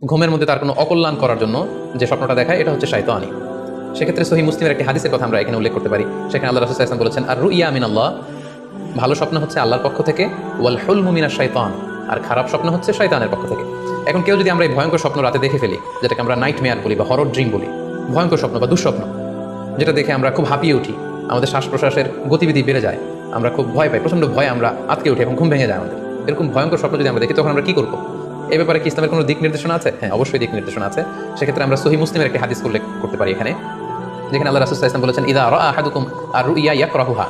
ঘুমের মধ্যে তার কোনো অকল্যাণ করার জন্য যে স্বপ্নটা দেখায় এটা হচ্ছে শয়তানি। সেক্ষেত্রে সহিহ মুসলিমের একটি হাদিসের কথা আমরা এখানে উল্লেখ করতে পারি। সেখানে আল্লাহ রাসূল সাল্লাল্লাহু আলাইহি ওয়াসাল্লাম বলেছেন, আর রুইয়া মিনাল্লাহ, ভালো স্বপ্ন হচ্ছে আল্লাহর পক্ষ থেকে, ওয়াল হুলমু মিনাশ শাইতান, আর খারাপ স্বপ্ন হচ্ছে শয়তানের পক্ষ থেকে। এখন কেউ যদি আমরা এই ভয়ঙ্কর স্বপ্ন রাতে দেখে ফেলি, যেটাকে আমরা নাইট মেয়ার বলি বা হরর ড্রিম বলি, ভয়ঙ্কর স্বপ্ন বা দুঃস্বপ্ন, যেটা দেখে আমরা খুব হাঁপিয়ে উঠি, আমাদের শ্বাস প্রশ্বাসের গতিবিধি বেড়ে যায়, আমরা খুব ভয় পাই, প্রচণ্ড ভয়, আমরা আটকে উঠি এবং ঘুম ভেঙে যায় আমাদের, এরকম ভয়ঙ্কর স্বপ্ন যদি আমরা দেখি তখন আমরা কি করবো? এই ব্যাপারে কি ইসলামের কোনো দিক নির্দেশনা আছে? হ্যাঁ, অবশ্যই দিক নির্দেশনা আছে। সেক্ষেত্রে আমরা সহিহ মুসলিমের একটি হাদিস উল্লেখ করতে পারি এখানে, যেখানে আল্লাহ রাসূল সাল্লাল্লাহু আলাইহি ওয়াসাল্লাম বলেছেন, ইযা রাআ আহাদুকুম আর-রুইয়া ইয়াকরাহুহা,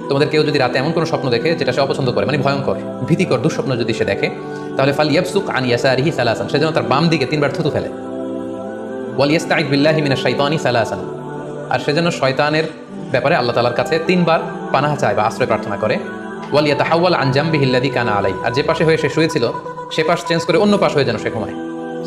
তোমাদের কেউ যদি রাতে এমন কোনো স্বপ্ন দেখে যেটা সে অপছন্দ করে, মানে ভয়ঙ্কর ভীতিকর দুঃস্বপ্ন যদি সে দেখে, তাহলে ফালইয়াবসুক আন ইয়াসারিহি সালাসান, সে যেন তার বাম দিকে 3 বার থুতু ফেলে। ওয়াল ইস্তাঈদ বিল্লাহি মিনাশ শাইতানি সালাসান, আর সে যেন শয়তানের ব্যাপারে আল্লাহ তাআলার কাছে 3 বার পানাহ চায় বা আশ্রয় প্রার্থনা করে। ওয়াল ইয়াতাহাওয়াল আন জামবিহি আল্লাযী কানা আলাই, আর যে পাশে হয়ে সে শুয়েছিল সে পাশ চেঞ্জ করে অন্য পাশ হয়ে যেন সে ঘুমায়।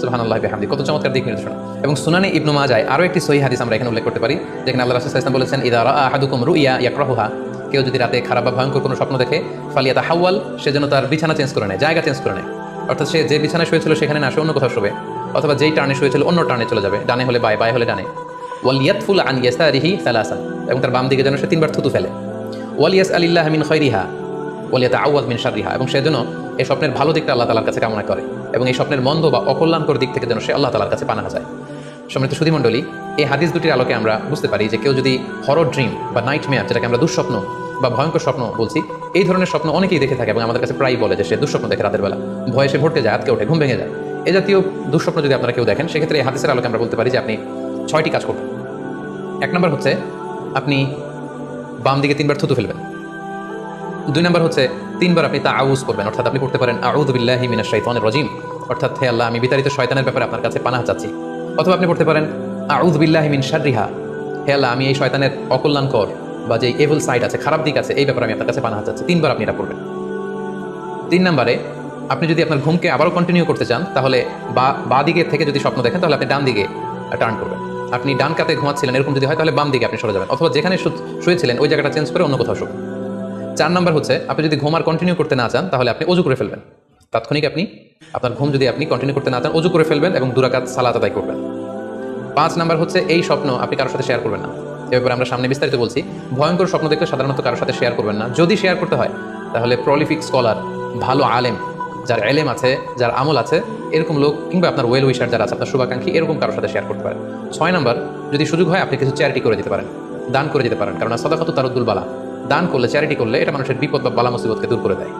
সুবহানাল্লাহি বিহামদি, কত চমৎকার দিক নির্দেশনা। এবং সুনানে ইবনু মাজায় আরও একটি সহিহ হাদিস আমরা এখানে উল্লেখ করতে পারি, যেখানে আল্লাহ রাসূল সাল্লাল্লাহু আলাইহি ওয়াসাল্লাম বলেছেন, ইযা রাআ আহাদুকুম রুইয়া ইয়াকরাহুহা, কেউ যদি রাতে খারাপ বা ভয়ঙ্কর কোনো স্বপ্ন দেখে, ফালিয়াতাহাওয়াল, সে যেন তার বিছানা চেঞ্জ করে নেয়, জায়গা চেঞ্জ করে নেয়। অর্থাৎ সে যে বিছানায় শুয়েছিল সেখানে না, সে অন্য কোথাও শোবে, অথবা যেই টার্নে শুয়েছিল অন্য টার্নে চলে যাবে, ডানে হলে বায়ে, বায়ে হলে ডানে। ওয়াল ইয়াতফুল আন ইয়াসারিহি সালাসান, এবং তার বাম দিকে যেন সে 3 বার থুতু ফেলে। ওয়াল ইয়াসআলিল্লাহ মিন খায়রিহা ওয়াল ইয়াতাআওয়ায মিন শাররিহা, এবং সে যেন এই স্বপ্নের ভালো দিকটা আল্লাহ তাআলার কাছে কামনা করে, এবং এই স্বপ্নের মন্দ বা অকল্যাণকর দিক থেকে যেন সে আল্লাহ তাআলার কাছে পানাহ চায়। সম্মানিত সুধীমণ্ডলী, এই হাদিস দুটির আলোকে আমরা বুঝতে পারি যে কেউ যদি হরর ড্রিম বা নাইট মেয়ার, যেটাকে আমরা দুঃস্বপ্ন বা ভয়ঙ্কর স্বপ্ন বলছি, এই ধরনের স্বপ্ন অনেকেই দেখে থাকে এবং আমাদের কাছে প্রায়ই বলে যে সে দুঃস্বপ্ন দেখে রাতের বেলা, ভয়ে সে ভরতে যায়, আটকে ওঠে, ঘুম ভেঙে যায়। এই জাতীয় দুঃস্বপ্ন যদি আপনারা কেউ দেখেন, সেক্ষেত্রে এই হাদিসের আলোকে আমরা বলতে পারি যে আপনি 6টি কাজ করবেন। 1 নম্বর হচ্ছে আপনি বাম দিকে 3 বার থুতু ফেলবেন। 2 নম্বর হচ্ছে 3 বার আপনি তাআউযু করবেন, অর্থাৎ আপনি পড়তে পারেন আউযু বিল্লাহি মিনাশ শাইতানির রাজিম, অর্থাৎ হে আল্লাহ, আমি বিতাড়িত শয়তানের ব্যাপারে আপনার কাছে পানাহ চাচ্ছি। অথবা আপনি পড়তে পারেন আউযু বিল্লাহি মিন শাররিহা, হে আল্লাহ, আমি এই শয়তানের অকল্যাণকর বা যে এভিল সাইড আছে, খারাপ দিক আছে, এই ব্যাপারে আমি আপনার কাছে পানাহ চাচ্ছি। 3 বার আপনি এটা পড়বেন। 3 নম্বরে আপনি যদি আপনার ঘুমকে আবারও কন্টিনিউ করতে চান, তাহলে বাঁ দিকে থেকে যদি স্বপ্ন দেখেন, তাহলে আপনি ডান দিকে টার্ন করবেন। আপনি ডান কাতে ঘুমাচ্ছিলেন এরকম যদি হয়, তাহলে বাম দিকে আপনি সরে যাবেন, অথবা যেখানে শুয়েছিলেন ওই জায়গাটা চেঞ্জ করে অন্য কোথাও শুন। 4 নম্বর হচ্ছে আপনি যদি ঘুম আর কন্টিনিউ করতে না চান, তাহলে আপনি ওযু করে ফেলবেন। তাৎক্ষণিক আপনি আপনার ঘুম যদি আপনি কন্টিনিউ করতে না চান, ওযু করে ফেলবেন এবং 2 রাকাত সালাত আদায় করবেন। 5 নম্বর হচ্ছে এই স্বপ্ন আপনি কারোর সাথে শেয়ার করবেন না। এ ব্যাপারে আমরা সামনে বিস্তারিত বলছি। ভয়ঙ্কর স্বপ্ন দেখলে সাধারণত কারোর সাথে শেয়ার করবেন না। যদি শেয়ার করতে হয়, তাহলে প্রলিফিক স্কলার, ভালো আলেম, যার এলেম আছে, যার আমল আছে, এরকম লোক, কিংবা আপনার ওয়েল উইশার যারা আছে, আপনার শুভাকাঙ্ক্ষী, এরকম কারোর সাথে শেয়ার করতে পারেন। 6 নম্বর, যদি সুযোগ হয় আপনি কিছু চ্যারিটি করে দিতে পারেন, দান করে দিতে পারেন, কারণ সাদাকাতু তারুদ্দুল বালা, দান করলে, চ্যারিটি করলে এটা মানুষের বিপদ বা বালা মুসিবতকে দূর করে দেয়।